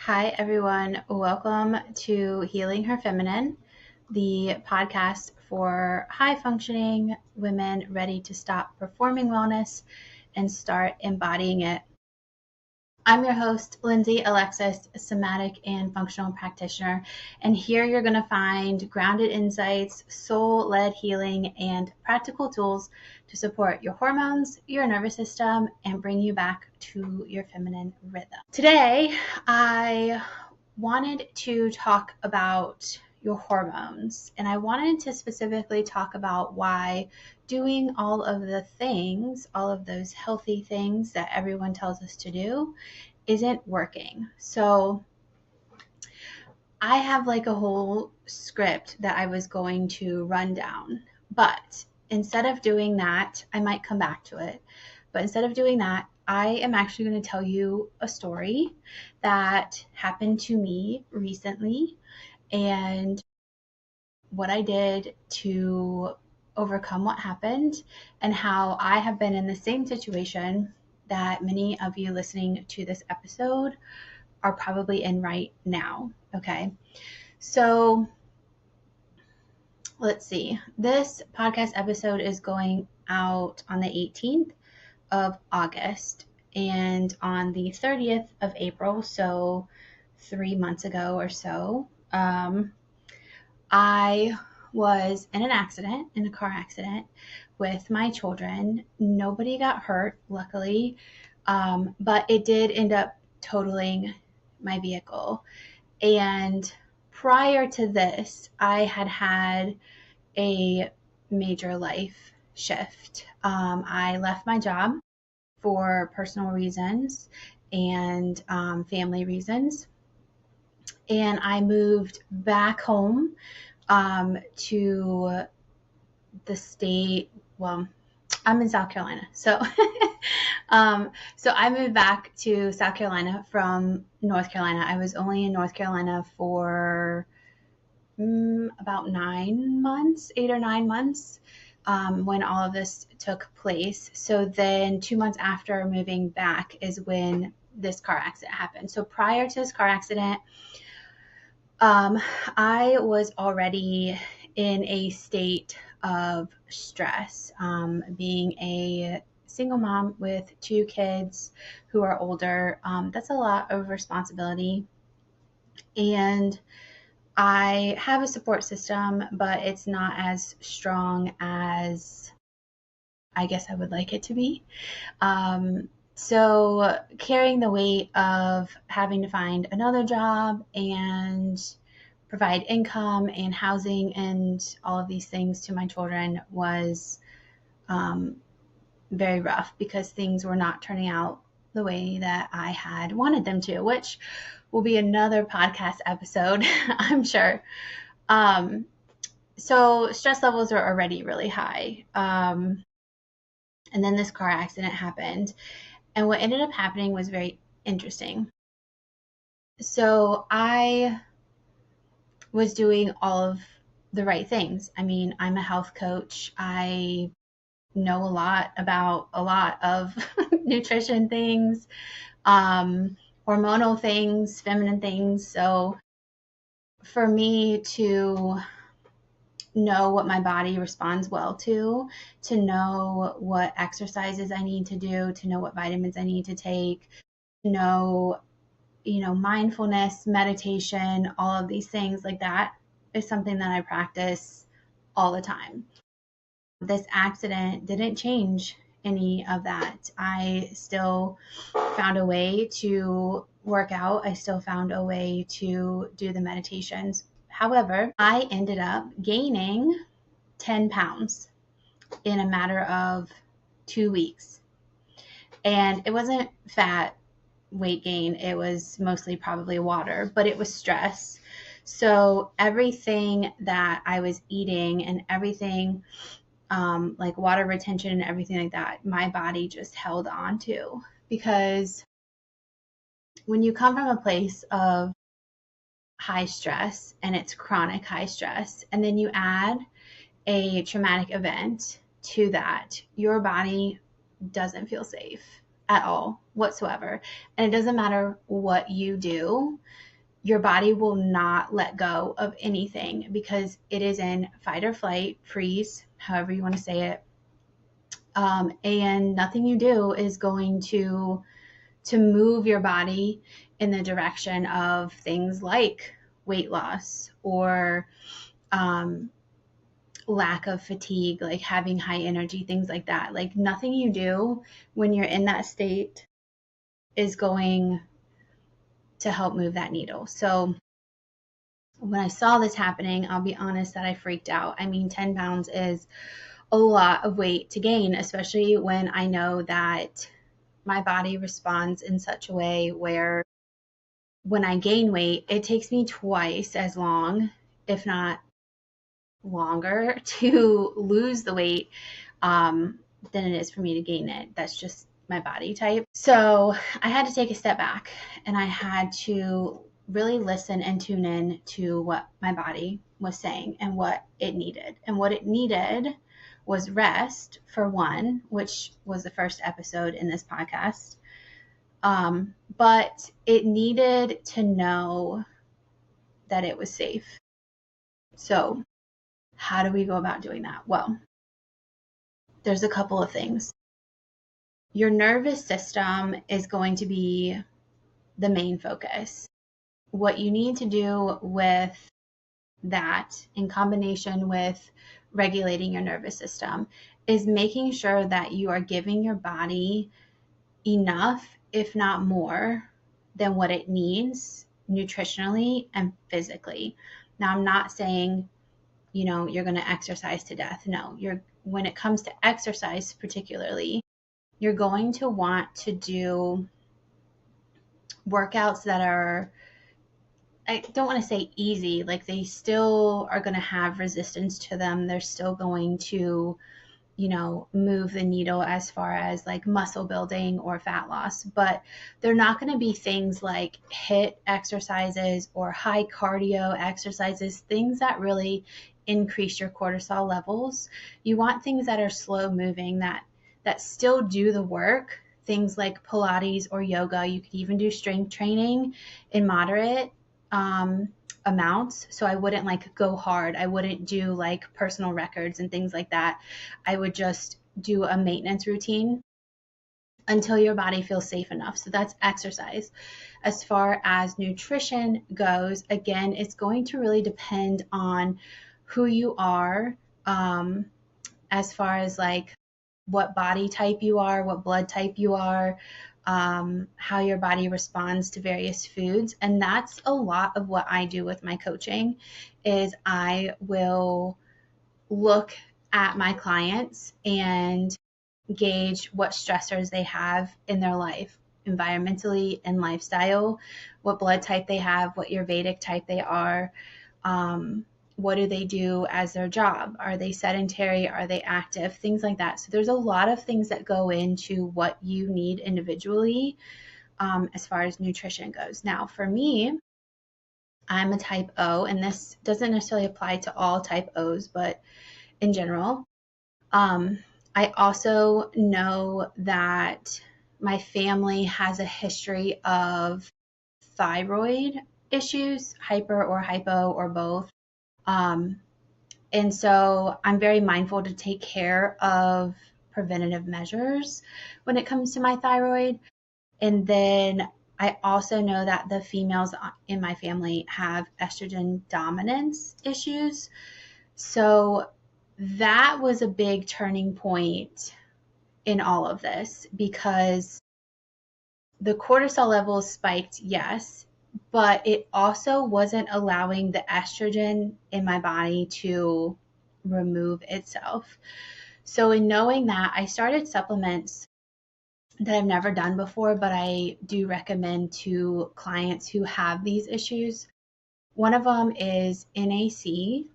Hi, everyone. Welcome to Healing Her Feminine, the podcast for high functioning women ready to stop performing wellness and start embodying it. I'm your host, Lindsay Alexis, a somatic and functional practitioner. And here you're going to find grounded insights, soul-led healing, and practical tools to support your hormones, your nervous system, and bring you back to your feminine rhythm. Today, I wanted to talk about your hormones, and I wanted to specifically talk about why doing all of the things, all of those healthy things that everyone tells us to do, isn't working. So I have like a whole script that I was going to run down, but instead of doing that, I might come back to it. But instead of doing that, I am actually going to tell you a story that happened to me recently and what I did to overcome what happened and how I have been in the same situation that many of you listening to this episode are probably in right now. Okay. So let's see. This podcast episode is going out on the 18th of August and on the 30th of April, so 3 months ago or so, I was in a car accident with my children. Nobody got hurt, luckily, but it did end up totaling my vehicle. And prior to this, I had a major life shift. I left my job for personal reasons and family reasons. And I moved back home to the state. Well, I'm in South Carolina. So so I moved back to South Carolina from North Carolina. I was only in North Carolina for about 9 months, 8 or 9 months, when all of this took place. So then 2 months after moving back is when this car accident happened. So prior to this car accident, I was already in a state of stress, being a single mom with 2 kids who are older. That's a lot of responsibility. And I have a support system, but it's not as strong as I guess I would like it to be. So carrying the weight of having to find another job and provide income and housing and all of these things to my children was very rough because things were not turning out the way that I had wanted them to, which will be another podcast episode, I'm sure. So stress levels are already really high. And then this car accident happened. And what ended up happening was very interesting. So I was doing all of the right things. I mean, I'm a health coach. I know a lot about a lot of nutrition things, hormonal things, feminine things. So for me to know what my body responds well to know what exercises I need to do, to know what vitamins I need to take, to know, mindfulness, meditation, all of these things like that is something that I practice all the time. This accident didn't change any of that. I still found a way to work out. I still found a way to do the meditations. However, I ended up gaining 10 pounds in a matter of 2 weeks. And it wasn't fat weight gain. It was mostly probably water, but it was stress. So everything that I was eating and everything, like water retention and everything like that, my body just held on to. Because when you come from a place of high stress and it's chronic high stress, and then you add a traumatic event to that, your body doesn't feel safe at all whatsoever. And it doesn't matter what you do, your body will not let go of anything because it is in fight or flight, freeze, however you want to say it. And nothing you do is going to move your body in the direction of things like weight loss or lack of fatigue, like having high energy, things like that. Like nothing you do when you're in that state is going to help move that needle. So when I saw this happening, I'll be honest that I freaked out. I mean, 10 pounds is a lot of weight to gain, especially when I know that my body responds in such a way where when I gain weight, it takes me twice as long, if not longer, to lose the weight than it is for me to gain it. That's just my body type. So I had to take a step back and I had to really listen and tune in to what my body was saying and what it needed. And what it needed was rest, for one, which was the first episode in this podcast. But it needed to know that it was safe. So how do we go about doing that? Well, there's a couple of things. Your nervous system is going to be the main focus. What you need to do with that, in combination with regulating your nervous system, is making sure that you are giving your body enough, if not more, than what it needs nutritionally and physically. Now, I'm not saying, you're going to exercise to death. No, when it comes to exercise particularly, you're going to want to do workouts that are, I don't want to say easy, like they still are going to have resistance to them. They're still going to, move the needle as far as like muscle building or fat loss, but they're not going to be things like HIIT exercises or high cardio exercises, things that really increase your cortisol levels. You want things that are slow moving, that still do the work, things like Pilates or yoga. You could even do strength training in moderate amounts. So I wouldn't like go hard. I wouldn't do like personal records and things like that. I would just do a maintenance routine until your body feels safe enough. So that's exercise. As far as nutrition goes, again, it's going to really depend on who you are, as far as like what body type you are, what blood type you are, how your body responds to various foods. And that's a lot of what I do with my coaching is I will look at my clients and gauge what stressors they have in their life, environmentally and lifestyle, what blood type they have, what Vedic type they are, what do they do as their job? Are they sedentary? Are they active? Things like that. So there's a lot of things that go into what you need individually, as far as nutrition goes. Now, for me, I'm a type O, and this doesn't necessarily apply to all type O's, but in general. I also know that my family has a history of thyroid issues, hyper or hypo or both. And so I'm very mindful to take care of preventative measures when it comes to my thyroid. And then I also know that the females in my family have estrogen dominance issues. So that was a big turning point in all of this because the cortisol levels spiked, yes, but it also wasn't allowing the estrogen in my body to remove itself. So in knowing that, I started supplements that I've never done before, but I do recommend to clients who have these issues. One of them is NAC,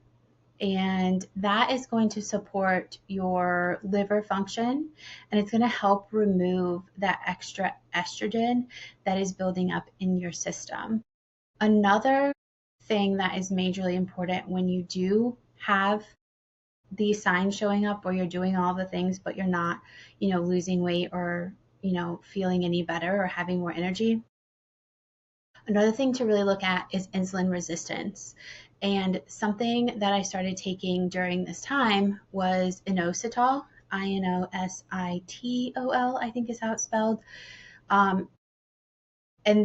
and that is going to support your liver function, and it's going to help remove that extra estrogen that is building up in your system. Another thing that is majorly important when you do have these signs showing up where you're doing all the things but you're not, losing weight or, feeling any better or having more energy. Another thing to really look at is insulin resistance. And something that I started taking during this time was inositol, inositol, I think is how it's spelled. And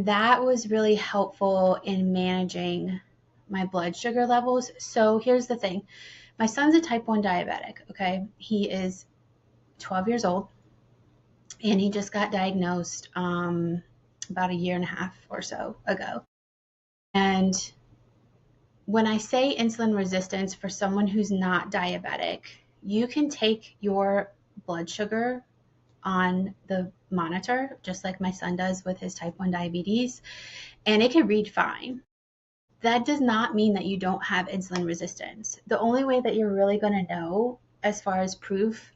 that was really helpful in managing my blood sugar levels. So here's the thing. My son's a type 1 diabetic, okay? He is 12 years old, and he just got diagnosed about a year and a half or so ago. And when I say insulin resistance for someone who's not diabetic, you can take your blood sugar on the monitor, just like my son does with his type 1 diabetes, and it can read fine. That does not mean that you don't have insulin resistance. The only way that you're really going to know as far as proof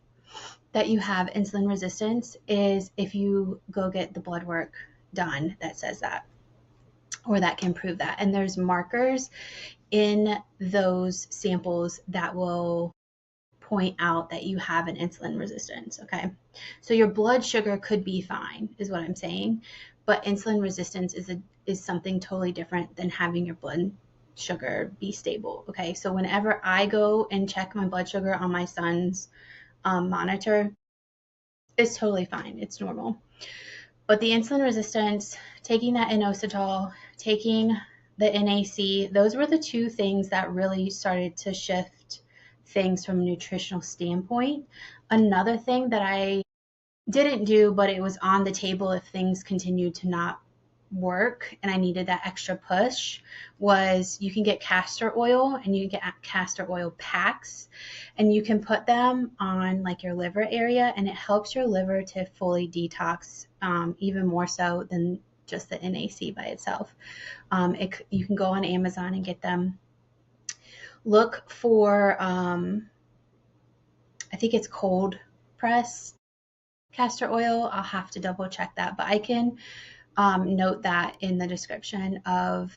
that you have insulin resistance is if you go get the blood work done that says that, or that can prove that. And there's markers in those samples that will point out that you have an insulin resistance, okay? So your blood sugar could be fine, is what I'm saying, but insulin resistance is something totally different than having your blood sugar be stable, okay? So whenever I go and check my blood sugar on my son's monitor, it's totally fine. It's normal. But the insulin resistance, taking that inositol, taking the NAC, those were the two things that really started to shift things from a nutritional standpoint. Another thing that I didn't do, but it was on the table if things continued to not work and I needed that extra push, was you can get castor oil, and you can get castor oil packs, and you can put them on like your liver area, and it helps your liver to fully detox, even more so than just the NAC by itself. You can go on Amazon and get them. Look for, I think it's cold pressed castor oil. I'll have to double check that, but I can note that in the description of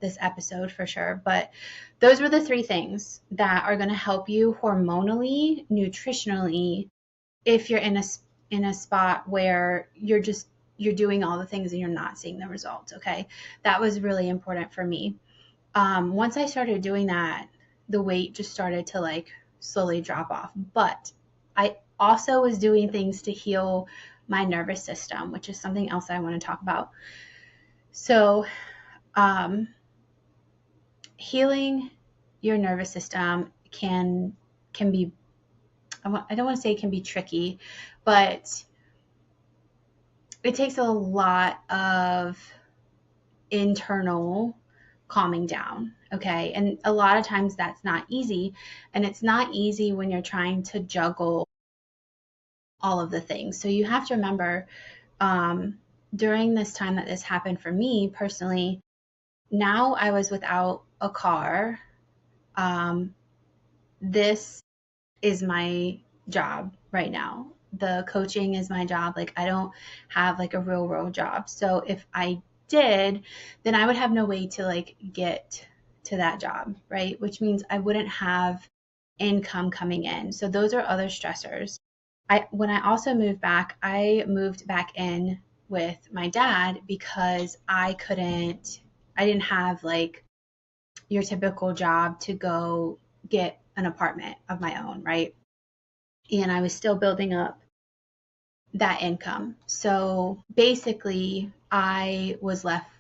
this episode for sure. But those were the three things that are going to help you hormonally, nutritionally, if you're in a spot where you're doing all the things and you're not seeing the results. Okay, that was really important for me. Once I started doing that, the weight just started to like slowly drop off. But I also was doing things to heal my nervous system, which is something else I want to talk about. So, healing your nervous system can be, I don't want to say it can be tricky, but it takes a lot of internal calming down, okay? And a lot of times that's not easy, and it's not easy when you're trying to juggle all of the things. So you have to remember, during this time that this happened for me personally, now I was without a car. This is my job right now. The coaching is my job. Like, I don't have like a real world job. So if I did, then I would have no way to like get to that job, right? Which means I wouldn't have income coming in. So those are other stressors. When I also moved back, I moved back in with my dad because I didn't have like your typical job to go get an apartment of my own, right? And I was still building up that income. So basically, I was left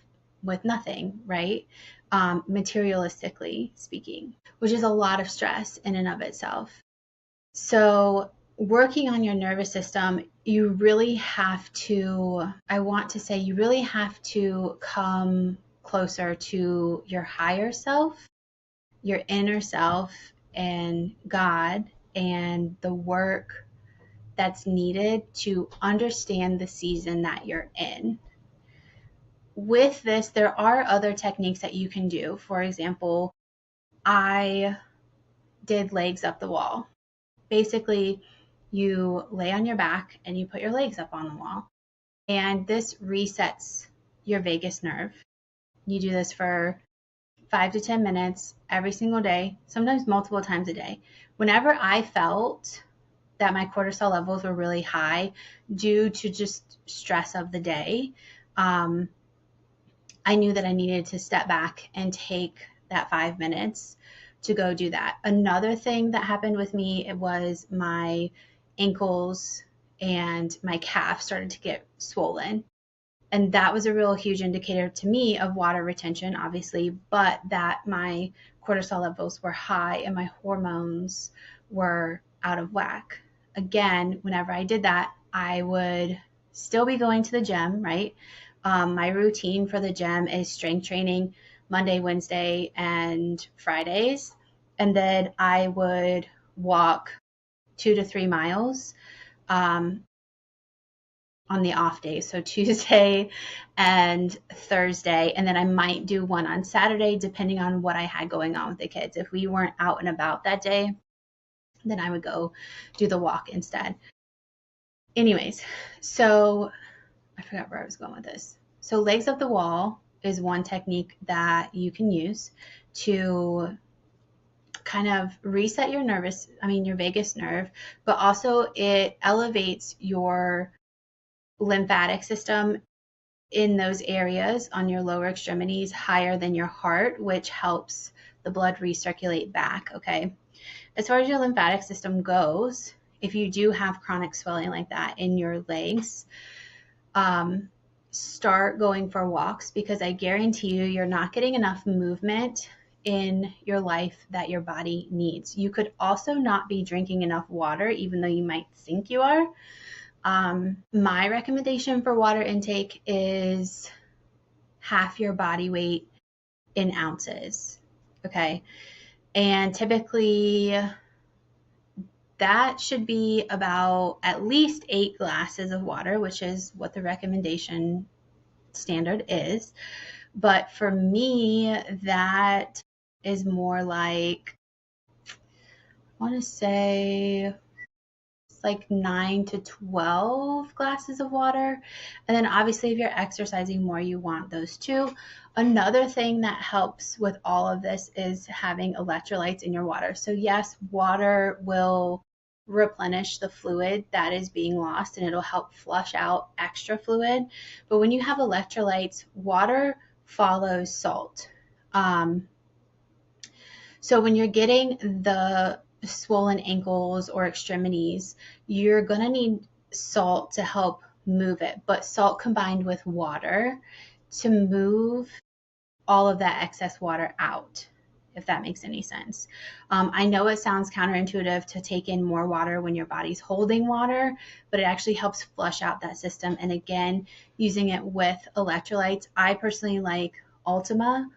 with nothing, right? Materialistically speaking, which is a lot of stress in and of itself. So working on your nervous system, you really have to, I want to say, you really have to come closer to your higher self, your inner self, and God, and the work that's needed to understand the season that you're in. With this, there are other techniques that you can do. For example, I did legs up the wall. Basically, you lay on your back and you put your legs up on the wall. And this resets your vagus nerve. You do this for 5 to 10 minutes every single day, sometimes multiple times a day. Whenever I felt that my cortisol levels were really high due to just stress of the day, I knew that I needed to step back and take that 5 minutes to go do that. Another thing that happened with me, it was my ankles and my calf started to get swollen. And that was a real huge indicator to me of water retention, obviously, but that my cortisol levels were high and my hormones were out of whack. Again, whenever I did that, I would still be going to the gym, right? My routine for the gym is strength training Monday, Wednesday, and Fridays. And then I would walk 2 to 3 miles on the off days. So Tuesday and Thursday. And then I might do one on Saturday, depending on what I had going on with the kids. If we weren't out and about that day, then I would go do the walk instead. Anyways, so I forgot where I was going with this. So legs up the wall is one technique that you can use to kind of reset your your vagus nerve, but also it elevates your lymphatic system in those areas on your lower extremities higher than your heart, which helps the blood recirculate back, okay? As far as your lymphatic system goes, if you do have chronic swelling like that in your legs, start going for walks, because I guarantee you're not getting enough movement in your life that your body needs. You could also not be drinking enough water, even though you might think you are. My recommendation for water intake is half your body weight in ounces, okay? And typically that should be about at least 8 glasses of water, which is what the recommendation standard is. But for me, that is more like, I want to say like 9 to 12 glasses of water. And then obviously if you're exercising more, you want those too. Another thing that helps with all of this is having electrolytes in your water. So yes, water will replenish the fluid that is being lost and it'll help flush out extra fluid. But when you have electrolytes, water follows salt. So when you're getting the swollen ankles or extremities, you're going to need salt to help move it, but salt combined with water to move all of that excess water out, if that makes any sense. I know it sounds counterintuitive to take in more water when your body's holding water, but it actually helps flush out that system. And again, using it with electrolytes, I personally like Ultima.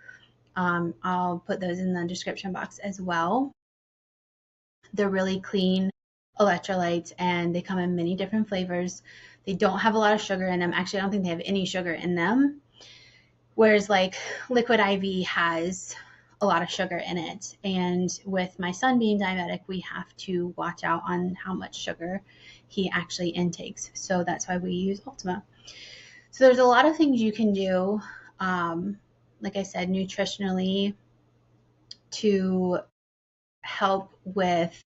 I'll put those in the description box as well. They're really clean electrolytes and they come in many different flavors. They don't have a lot of sugar in them. Actually, I don't think they have any sugar in them. Whereas like Liquid IV has a lot of sugar in it. And with my son being diabetic, we have to watch out on how much sugar he actually intakes. So that's why we use Ultima. So there's a lot of things you can do, like I said, nutritionally to help with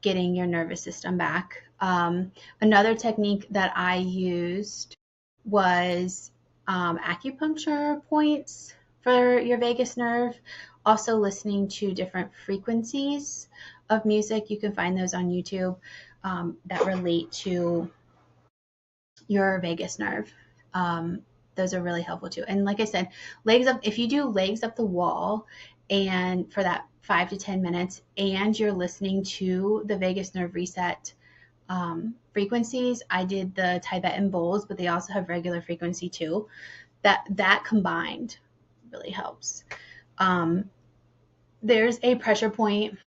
getting your nervous system back. Another technique that I used was acupuncture points for your vagus nerve. Also listening to different frequencies of music. You can find those on YouTube that relate to your vagus nerve. Those are really helpful too. And like I said, legs up, if you do legs up the wall and for that 5 to 10 minutes and you're listening to the vagus nerve reset frequencies, I did the Tibetan bowls, but they also have regular frequency too. That combined really helps. There's a pressure point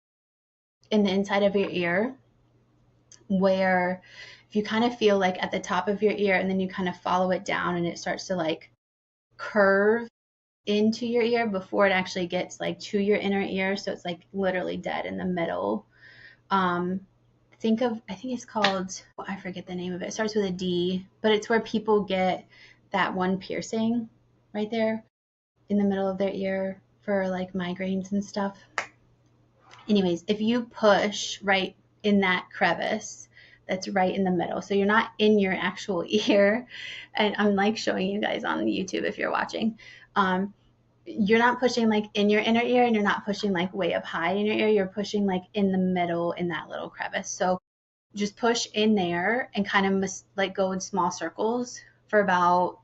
in the inside of your ear where if you kind of feel like at the top of your ear and then you kind of follow it down and it starts to like curve into your ear before it actually gets like to your inner ear. So it's like literally dead in the middle. I think it's called, I forget the name of it. It starts with a D, but it's where people get that one piercing right there in the middle of their ear for like migraines and stuff. Anyways, if you push right in that crevice that's right in the middle. So you're not in your actual ear. And I'm like showing you guys on YouTube if you're watching. You're not pushing like in your inner ear, and you're not pushing like way up high in your ear. You're pushing like in the middle in that little crevice. So just push in there and kind of like go in small circles for about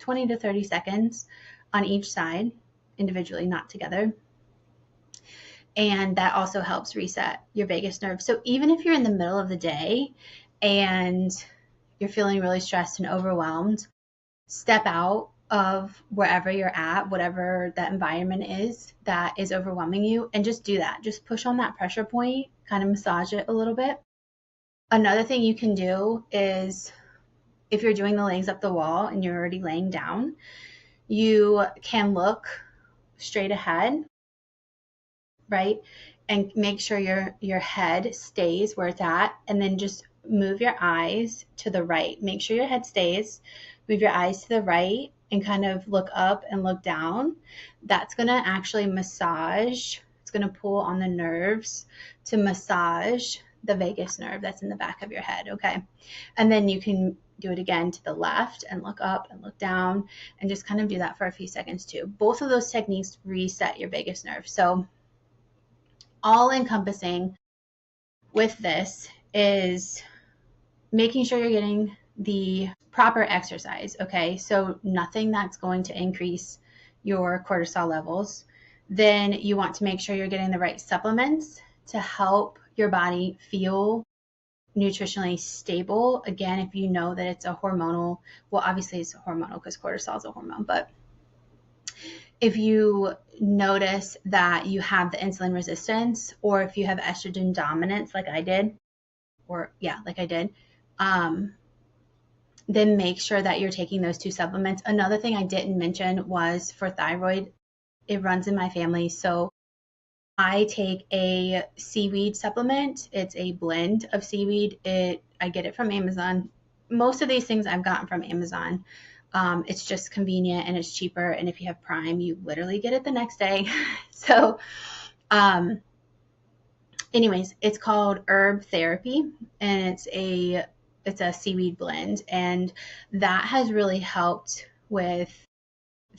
20 to 30 seconds on each side, individually, not together. And that also helps reset your vagus nerve. So even if you're in the middle of the day and you're feeling really stressed and overwhelmed, step out of wherever you're at, whatever that environment is that is overwhelming you, and just do that. Just push on that pressure point, kind of massage it a little bit. Another thing you can do is, if you're doing the legs up the wall and you're already laying down, you can look straight ahead, right? And make sure your head stays where it's at, and then just move your eyes to the right. Make sure your head stays. Move your eyes to the right and kind of look up and look down. That's going to actually massage. It's going to pull on the nerves to massage the vagus nerve that's in the back of your head, okay? And then you can do it again to the left and look up and look down, and just kind of do that for a few seconds too. Both of those techniques reset your vagus nerve. So all encompassing with this is making sure you're getting the proper exercise, okay? So nothing that's going to increase your cortisol levels. Then you want to make sure you're getting the right supplements to help your body feel nutritionally stable. Again, if you know that it's a hormonal, well, obviously it's hormonal because cortisol is a hormone, but if you notice that you have the insulin resistance, or if you have estrogen dominance like I did, then make sure that you're taking those two supplements. Another thing I didn't mention was for thyroid. It runs in my family. So I take a seaweed supplement. It's a blend of seaweed. I get it from Amazon. Most of these things I've gotten from Amazon. It's just convenient and it's cheaper. And if you have Prime, you literally get it the next day. So, anyways, it's called Herb Therapy, and it's a seaweed blend, and that has really helped with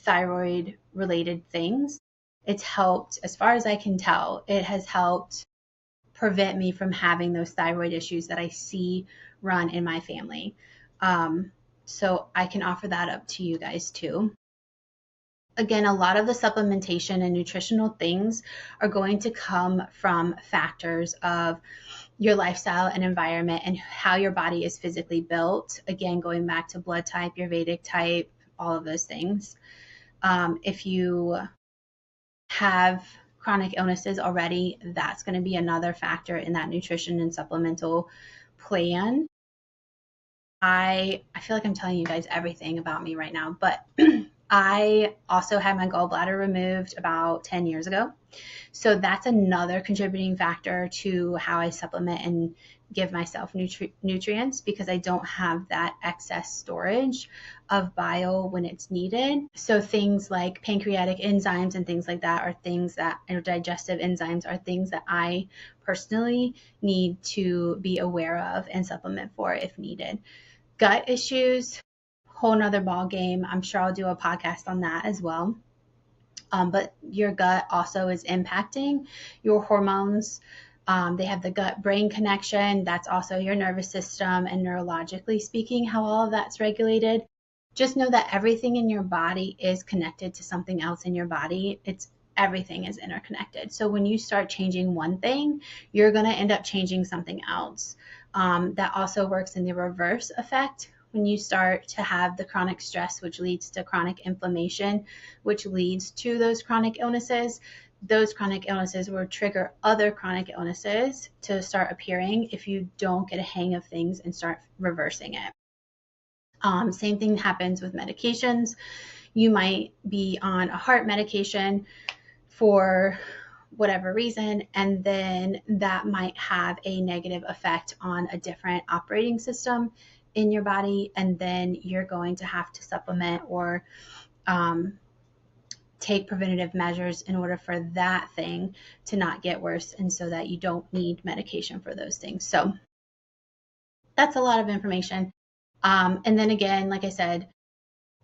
thyroid related things. It's helped, as far as I can tell, it has helped prevent me from having those thyroid issues that I see run in my family. So I can offer that up to you guys too. Again, a lot of the supplementation and nutritional things are going to come from factors of your lifestyle and environment and how your body is physically built. Again, going back to blood type, your Vedic type, all of those things. If you have chronic illnesses already, that's going to be another factor in that nutrition and supplemental plan. I feel like I'm telling you guys everything about me right now, but I also had my gallbladder removed about 10 years ago. So that's another contributing factor to how I supplement and give myself nutrients, because I don't have that excess storage of bile when it's needed. So things like pancreatic enzymes and things like that are things that, or digestive enzymes are things that I personally need to be aware of and supplement for if needed. Gut issues, whole nother ball game. I'm sure I'll do a podcast on that as well. But your gut also is impacting your hormones. They have the gut-brain connection. That's also your nervous system, and neurologically speaking, how all of that's regulated. Just know that everything in your body is connected to something else in your body. Everything is interconnected. So when you start changing one thing, you're going to end up changing something else. That also works in the reverse effect. When you start to have the chronic stress, which leads to chronic inflammation, which leads to those chronic illnesses will trigger other chronic illnesses to start appearing if you don't get a hang of things and start reversing it. Same thing happens with medications. You might be on a heart medication for whatever reason, and then that might have a negative effect on a different operating system in your body, and then you're going to have to supplement or take preventative measures in order for that thing to not get worse, and so that you don't need medication for those things. So that's a lot of information. And then again, like I said,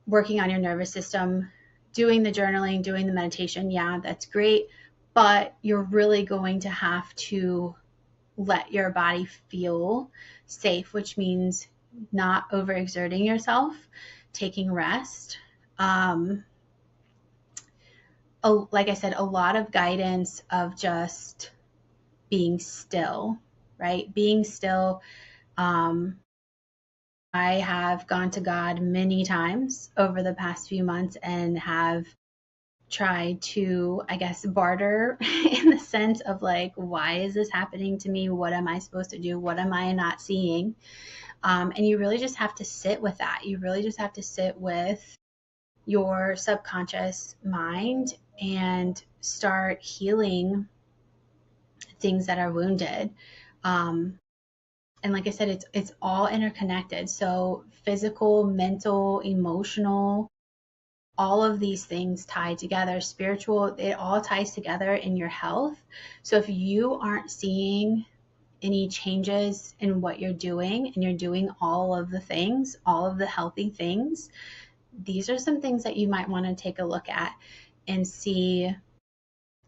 working on your nervous system, doing the journaling, doing the meditation, yeah, that's great. But you're really going to have to let your body feel safe, which means not overexerting yourself, taking rest. Like I said, a lot of guidance of just being still, right? Being still. I have gone to God many times over the past few months and have tried to, I guess, barter in the sense of like, why is this happening to me? What am I supposed to do? What am I not seeing? And you really just have to sit with that. You really just have to sit with your subconscious mind and start healing things that are wounded. And like I said, it's all interconnected. So physical, mental, emotional, all of these things tie together. Spiritual, it all ties together in your health. So if you aren't seeing any changes in what you're doing and you're doing all of the things, all of the healthy things, these are some things that you might want to take a look at and see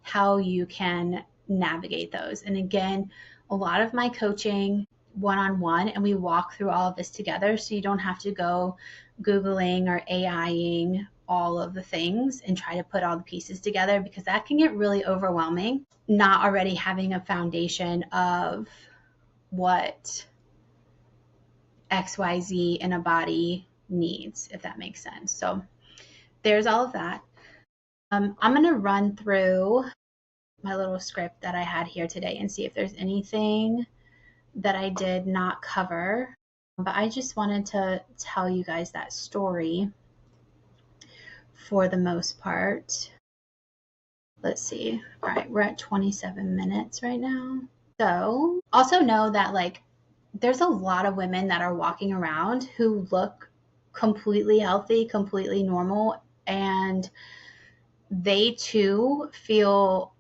how you can navigate those. And again, a lot of my coaching one-on-one, and we walk through all of this together, so you don't have to go Googling or AIing all of the things and try to put all the pieces together, because that can get really overwhelming, not already having a foundation of what XYZ in a body needs, if that makes sense. So there's all of that. I'm going to run through my little script that I had here today and see if there's anything that I did not cover. But I just wanted to tell you guys that story for the most part. Let's see. All right, we're at 27 minutes right now. So also know that like there's a lot of women that are walking around who look completely healthy, completely normal, and they too feel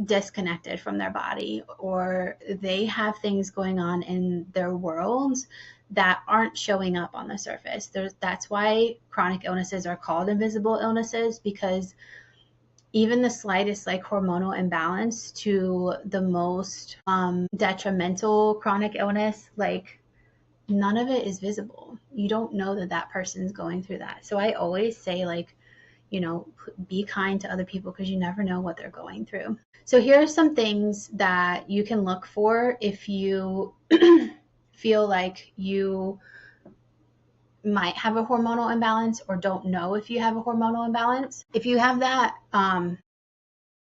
disconnected from their body, or they have things going on in their worlds that aren't showing up on the surface. That's why chronic illnesses are called invisible illnesses, because even the slightest like hormonal imbalance to the most detrimental chronic illness, like none of it is visible. You don't know that that person's going through that. So I always say, like, you know, be kind to other people because you never know what they're going through. So here are some things that you can look for if you feel like you might have a hormonal imbalance or don't know if you have a hormonal imbalance. If you have that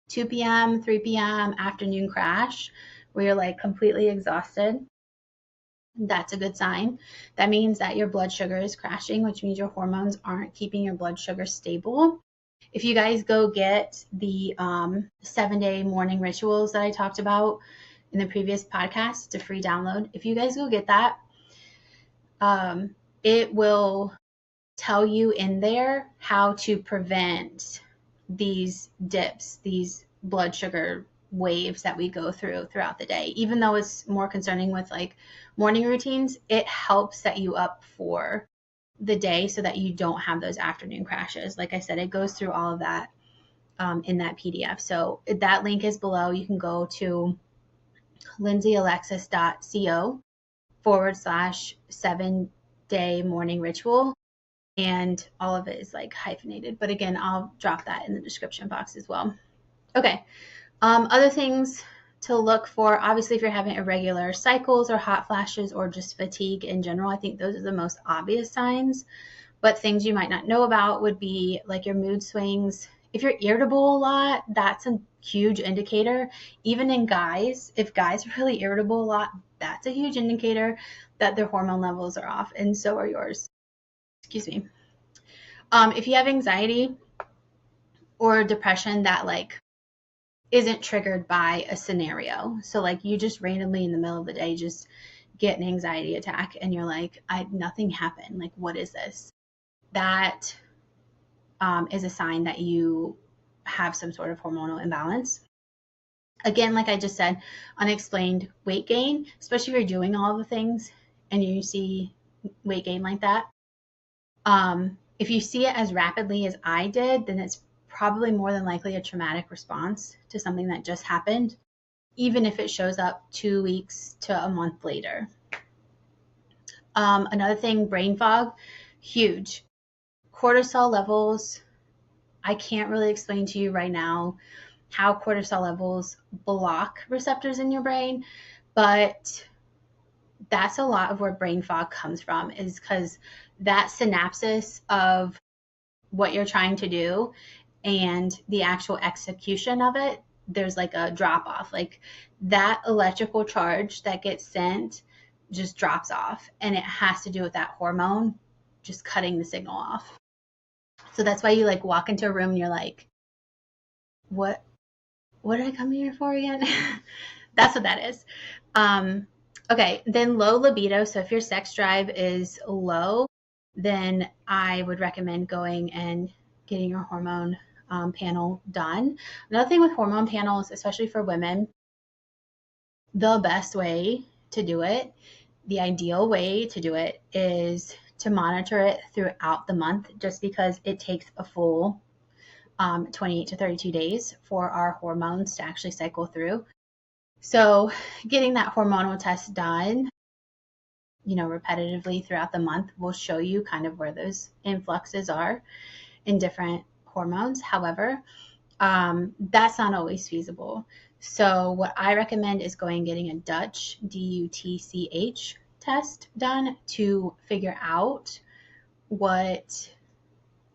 2 p.m., 3 p.m. afternoon crash where you're like completely exhausted, that's a good sign. That means that your blood sugar is crashing, which means your hormones aren't keeping your blood sugar stable. If you guys go get the 7-day morning rituals that I talked about in the previous podcast, it's a free download. If you guys go get that, it will tell you in there how to prevent these dips, these blood sugar waves that we go through throughout the day. Even though it's more concerning with like morning routines, it helps set you up for the day so that you don't have those afternoon crashes. Like I said, it goes through all of that in that PDF. So that link is below. You can go to lindsayalexis.co/7-day morning ritual. And all of it is like hyphenated. But again, I'll drop that in the description box as well. Okay. Other things to look for, obviously, if you're having irregular cycles or hot flashes or just fatigue in general, I think those are the most obvious signs. But things you might not know about would be like your mood swings. If you're irritable a lot, that's a huge indicator. Even in guys, if guys are really irritable a lot, that's a huge indicator that their hormone levels are off, and so are yours. Excuse me. If you have anxiety or depression that like isn't triggered by a scenario, so like you just randomly in the middle of the day just get an anxiety attack and you're like, nothing happened, like what is this? That is a sign that you have some sort of hormonal imbalance. Again, like I just said, unexplained weight gain, especially if you're doing all the things and you see weight gain like that. If you see it as rapidly as I did, then it's probably more than likely a traumatic response to something that just happened, even if it shows up 2 weeks to a month later. Another thing, brain fog, huge. Cortisol levels, I can't really explain to you right now how cortisol levels block receptors in your brain, but that's a lot of where brain fog comes from, is because that synapses of what you're trying to do and the actual execution of it, there's like a drop off. Like that electrical charge that gets sent just drops off, and it has to do with that hormone just cutting the signal off. So that's why you like walk into a room and you're like, what did I come here for again? That's what that is. Okay, then low libido. So if your sex drive is low, then I would recommend going and getting your hormone panel done. Another thing with hormone panels, especially for women, the best way to do it, the ideal way to do it, is to monitor it throughout the month, just because it takes a full 28 to 32 days for our hormones to actually cycle through. So getting that hormonal test done, repetitively throughout the month will show you kind of where those influxes are in different hormones. However, that's not always feasible. So what I recommend is going and getting a Dutch, DUTCH test done to figure out what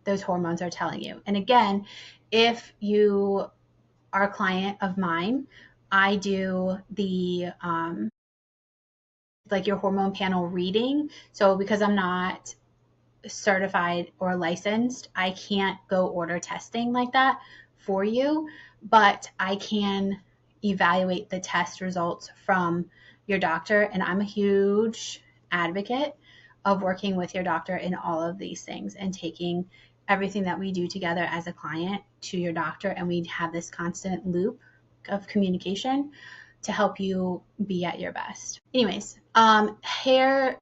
those hormones are telling you. And again, if you are a client of mine, I do the like your hormone panel reading. So because I'm not certified or licensed, I can't go order testing like that for you, but I can evaluate the test results from your doctor. And I'm a huge advocate of working with your doctor in all of these things and taking everything that we do together as a client to your doctor. And we have this constant loop of communication to help you be at your best. Anyways, hair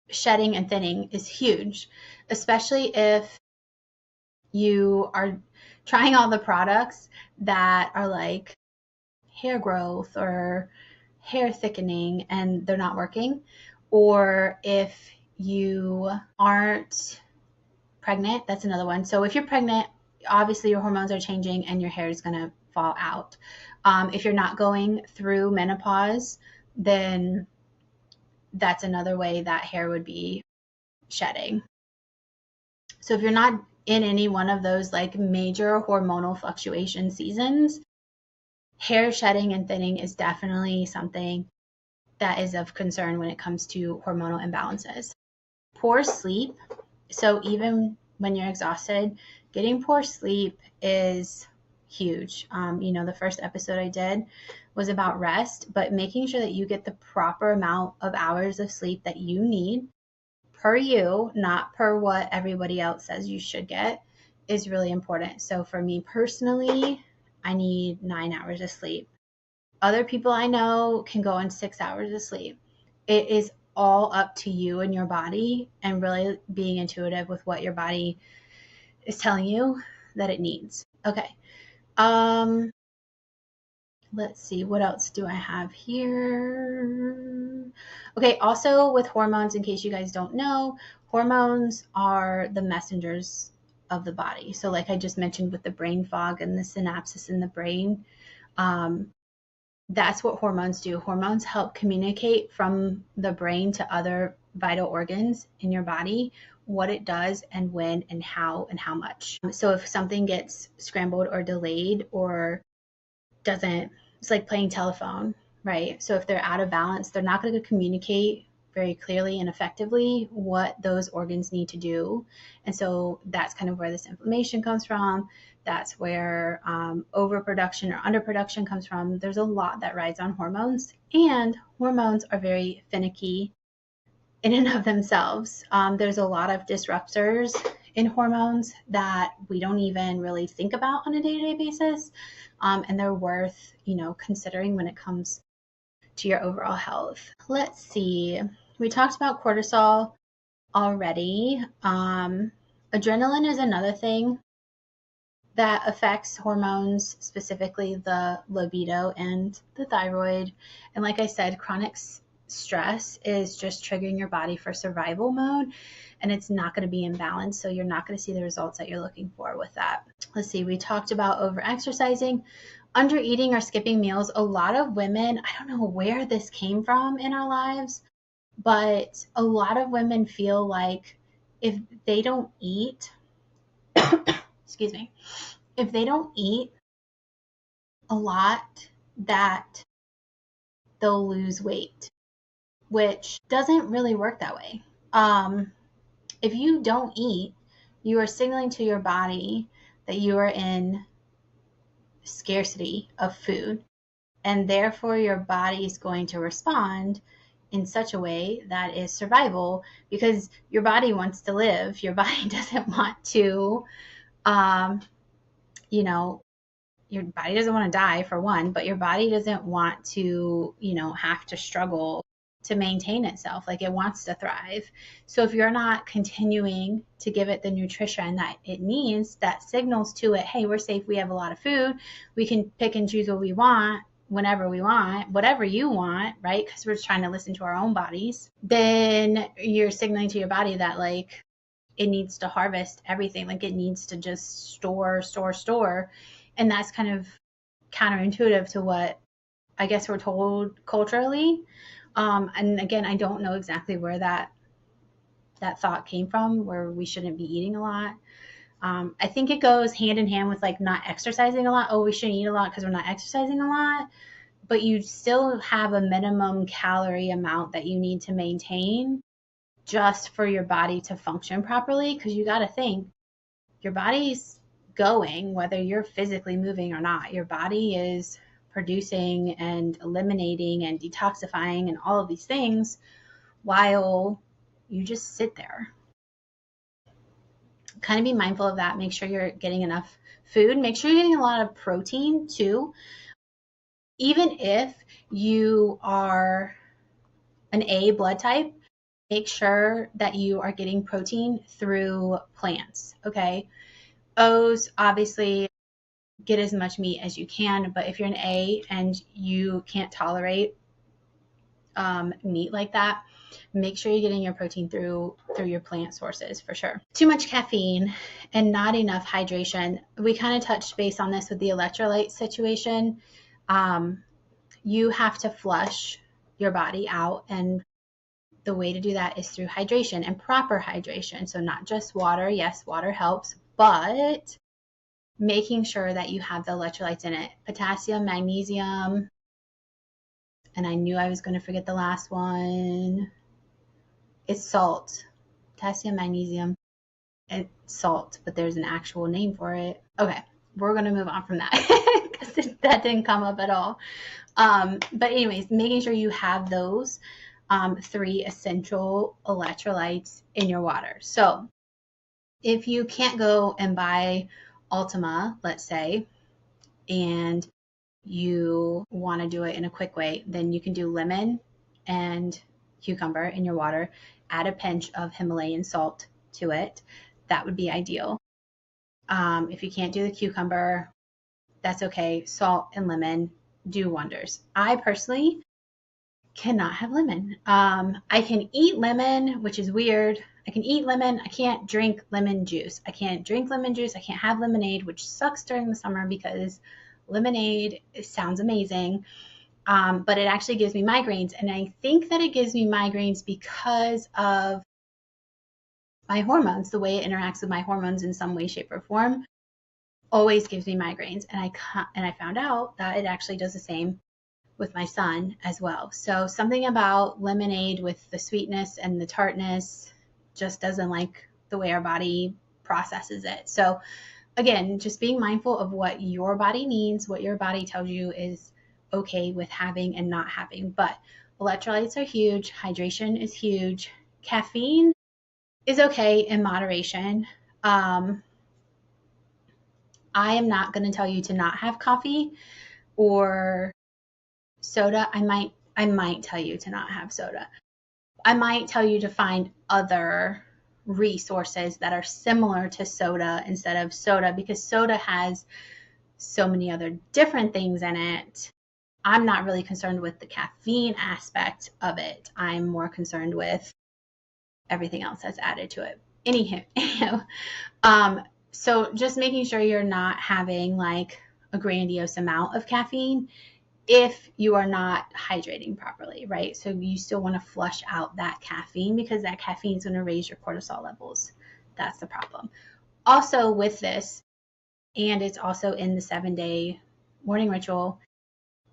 shedding and thinning is huge, especially if you are trying all the products that are like hair growth or hair thickening and they're not working, or if you aren't pregnant, that's another one. So if you're pregnant, obviously your hormones are changing and your hair is going to fall out. If you're not going through menopause, then that's another way that hair would be shedding. So if you're not in any one of those like major hormonal fluctuation seasons, hair shedding and thinning is definitely something that is of concern when it comes to hormonal imbalances. Poor sleep. So even when you're exhausted, getting poor sleep is huge. The first episode I did was about rest, but making sure that you get the proper amount of hours of sleep that you need per you, not per what everybody else says you should get, is really important. So for me personally, I need 9 hours of sleep. Other people I know can go on 6 hours of sleep. It is all up to you and your body, and really being intuitive with what your body is telling you that it needs. Okay. Let's see, what else do I have here? Okay, also with hormones, in case you guys don't know, hormones are the messengers of the body. So like I just mentioned with the brain fog and the synapses in the brain, that's what hormones do. Hormones help communicate from the brain to other vital organs in your body what it does and when and how much. So if something gets scrambled or delayed or doesn't, it's like playing telephone, right? So if they're out of balance, they're not going to communicate very clearly and effectively what those organs need to do. And so that's kind of where this inflammation comes from. That's where overproduction or underproduction comes from. There's a lot that rides on hormones, and hormones are very finicky in and of themselves. There's a lot of disruptors in hormones that we don't even really think about on a day-to-day basis. And they're worth, considering when it comes to your overall health. Let's see. We talked about cortisol already. Adrenaline is another thing that affects hormones, specifically the libido and the thyroid. And like I said, chronic stress is just triggering your body for survival mode, and it's not going to be imbalanced. So you're not going to see the results that you're looking for with that. Let's see. We talked about over exercising, under eating, or skipping meals. A lot of women, I don't know where this came from in our lives, but a lot of women feel like if they don't eat, excuse me, if they don't eat a lot, that they'll lose weight, which doesn't really work that way. If you don't eat, you are signaling to your body that you are in scarcity of food, and therefore your body is going to respond in such a way that is survival, because your body wants to live. Your body doesn't want to, your body doesn't want to die, for one, but your body doesn't want to, have to struggle to maintain itself. Like, it wants to thrive. So if you're not continuing to give it the nutrition that it needs, that signals to it, hey, we're safe, we have a lot of food, we can pick and choose what we want, whenever we want, whatever you want, right? Because we're trying to listen to our own bodies. Then you're signaling to your body that, like, it needs to harvest everything. Like, it needs to just store. And that's kind of counterintuitive to what I guess we're told culturally. And again, I don't know exactly where that thought came from, where we shouldn't be eating a lot. I think it goes hand in hand with, like, not exercising a lot. Oh, we shouldn't eat a lot because we're not exercising a lot. But you still have a minimum calorie amount that you need to maintain just for your body to function properly. Because you got to think, your body's going, whether you're physically moving or not. Your body is producing and eliminating and detoxifying and all of these things while you just sit there. Kind of be mindful of that. Make sure you're getting enough food. Make sure you're getting a lot of protein too. Even if you are an A blood type, make sure that you are getting protein through plants, okay? O's, obviously, get as much meat as you can, but if you're an A and you can't tolerate meat like that, make sure you're getting your protein through your plant sources for sure. Too much caffeine and not enough hydration. We kind of touched base on this with the electrolyte situation. You have to flush your body out, and the way to do that is through hydration and proper hydration. So not just water. Yes, water helps, but making sure that you have the electrolytes in it. Potassium, magnesium, and I knew I was going to forget the last one. It's salt. Potassium, magnesium, and salt, but there's an actual name for it. Okay, we're going to move on from that because that didn't come up at all. But anyways, making sure you have those 3 essential electrolytes in your water. So if you can't go and buy Ultima, let's say, and you want to do it in a quick way, then you can do lemon and cucumber in your water. Add a pinch of Himalayan salt to it. That would be ideal. If you can't do the cucumber, that's okay. Salt and lemon do wonders. I personally cannot have lemon. I can eat lemon, which is weird. I can eat lemon. I can't drink lemon juice. I can't drink lemon juice. I can't have lemonade, which sucks during the summer because lemonade sounds amazing. But it actually gives me migraines. And I think that it gives me migraines because of my hormones. The way it interacts with my hormones in some way, shape, or form always gives me migraines. And I found out that it actually does the same with my son as well. So something about lemonade with the sweetness and the tartness just doesn't like the way our body processes it. So again, just being mindful of what your body needs, what your body tells you is okay with having and not having. But electrolytes are huge. Hydration is huge. Caffeine is okay in moderation. I am not going to tell you to not have coffee or soda. I might tell you to not have soda. I might tell you to find other resources that are similar to soda instead of soda, because soda has so many other different things in it. I'm not really concerned with the caffeine aspect of it. I'm more concerned with everything else that's added to it. Anywho, so just making sure you're not having like a grandiose amount of caffeine if you are not hydrating properly, right? So you still want to flush out that caffeine, because that caffeine is going to raise your cortisol levels. That's the problem. Also with this, and it's also in the 7-day morning ritual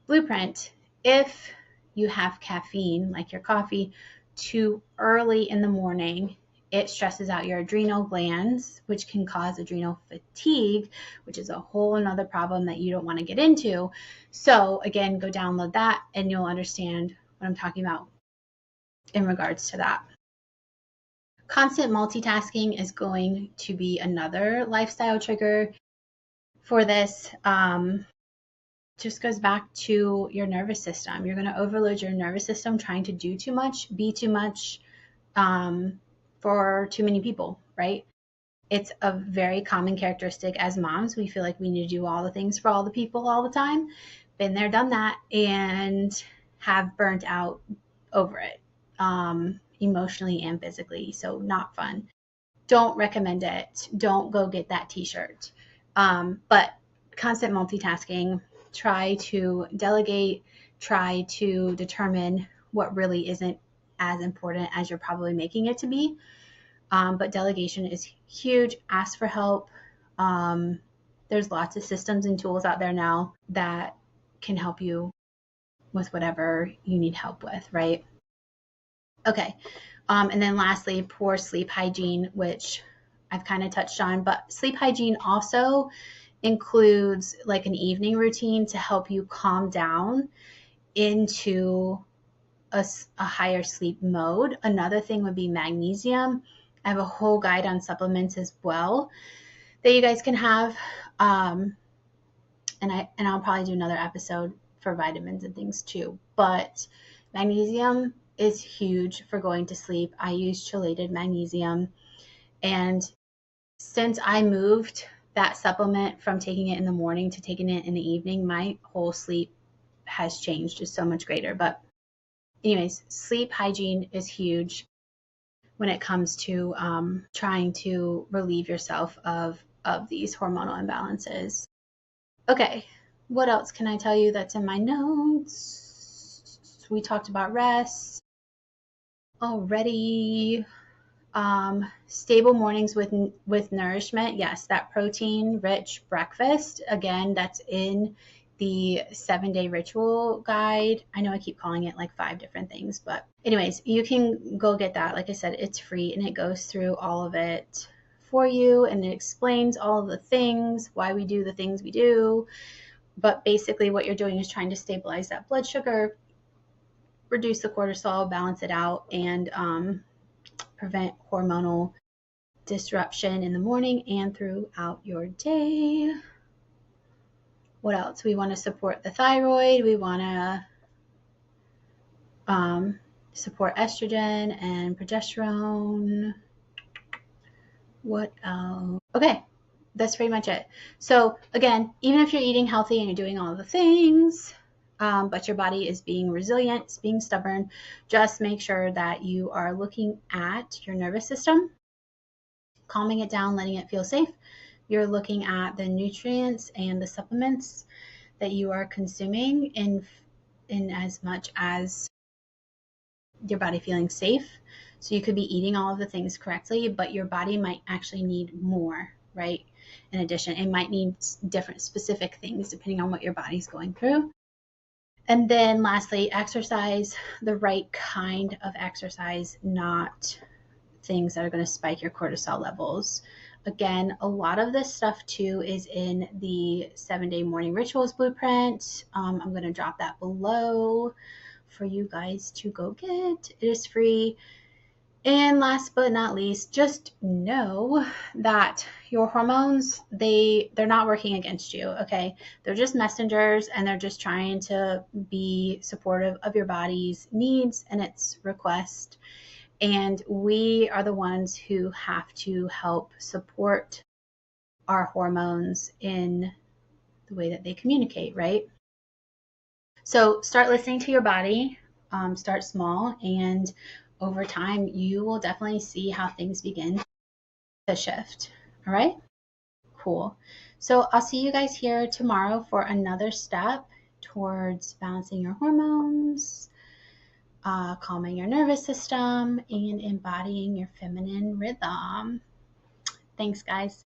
blueprint, if you have caffeine, like your coffee, too early in the morning, it stresses out your adrenal glands, which can cause adrenal fatigue, which is a whole another problem that you don't want to get into. So again, go download that and you'll understand what I'm talking about in regards to that. Constant multitasking is going to be another lifestyle trigger for this. Just goes back to your nervous system. You're going to overload your nervous system trying to do too much, be too much, for too many people, right? It's a very common characteristic as moms. We feel like we need to do all the things for all the people all the time. Been there, done that, and have burnt out over it, emotionally and physically. So not fun. Don't recommend it. Don't go get that t-shirt. But constant multitasking, try to delegate, try to determine what really isn't as important as you're probably making it to be. But delegation is huge. Ask for help. There's lots of systems and tools out there now that can help you with whatever you need help with, right? Okay. And then lastly, poor sleep hygiene, which I've kind of touched on, but sleep hygiene also includes like an evening routine to help you calm down into a higher sleep mode. Another thing would be magnesium. I have a whole guide on supplements as well that you guys can have. And I'll probably do another episode for vitamins and things too. But magnesium is huge for going to sleep. I use chelated magnesium. And since I moved that supplement from taking it in the morning to taking it in the evening, my whole sleep has changed. It's so much greater. But anyways, sleep hygiene is huge when it comes to trying to relieve yourself of these hormonal imbalances. Okay, what else can I tell you that's in my notes? We talked about rest already. Stable mornings with nourishment. Yes, that protein-rich breakfast. Again, that's in the 7-day ritual guide. I know I keep calling it like 5 different things, but anyways, you can go get that. Like I said, it's free and it goes through all of it for you and it explains all of the things, why we do the things we do. But basically what you're doing is trying to stabilize that blood sugar, reduce the cortisol, balance it out, and prevent hormonal disruption in the morning and throughout your day. What else? We want to support the thyroid. We want to support estrogen and progesterone. What else? Okay, that's pretty much it. So again, even if you're eating healthy and you're doing all the things, but your body is being resilient, it's being stubborn, just make sure that you are looking at your nervous system, calming it down, letting it feel safe. You're looking at the nutrients and the supplements that you are consuming in as much as your body feeling safe. So you could be eating all of the things correctly, but your body might actually need more, right? In addition, it might need different specific things depending on what your body's going through. And then lastly, exercise, the right kind of exercise, not things that are going to spike your cortisol levels. Again, a lot of this stuff too is in the 7-day morning rituals blueprint. I'm going to drop that below for you guys to go get. It is free. And last but not least, just know that your hormones, they're not working against you, okay? They're just messengers, and they're just trying to be supportive of your body's needs and its request. And we are the ones who have to help support our hormones in the way that they communicate, right? So start listening to your body, start small, and over time, you will definitely see how things begin to shift. All right? Cool. So I'll see you guys here tomorrow for another step towards balancing your hormones, calming your nervous system, and embodying your feminine rhythm. Thanks, guys.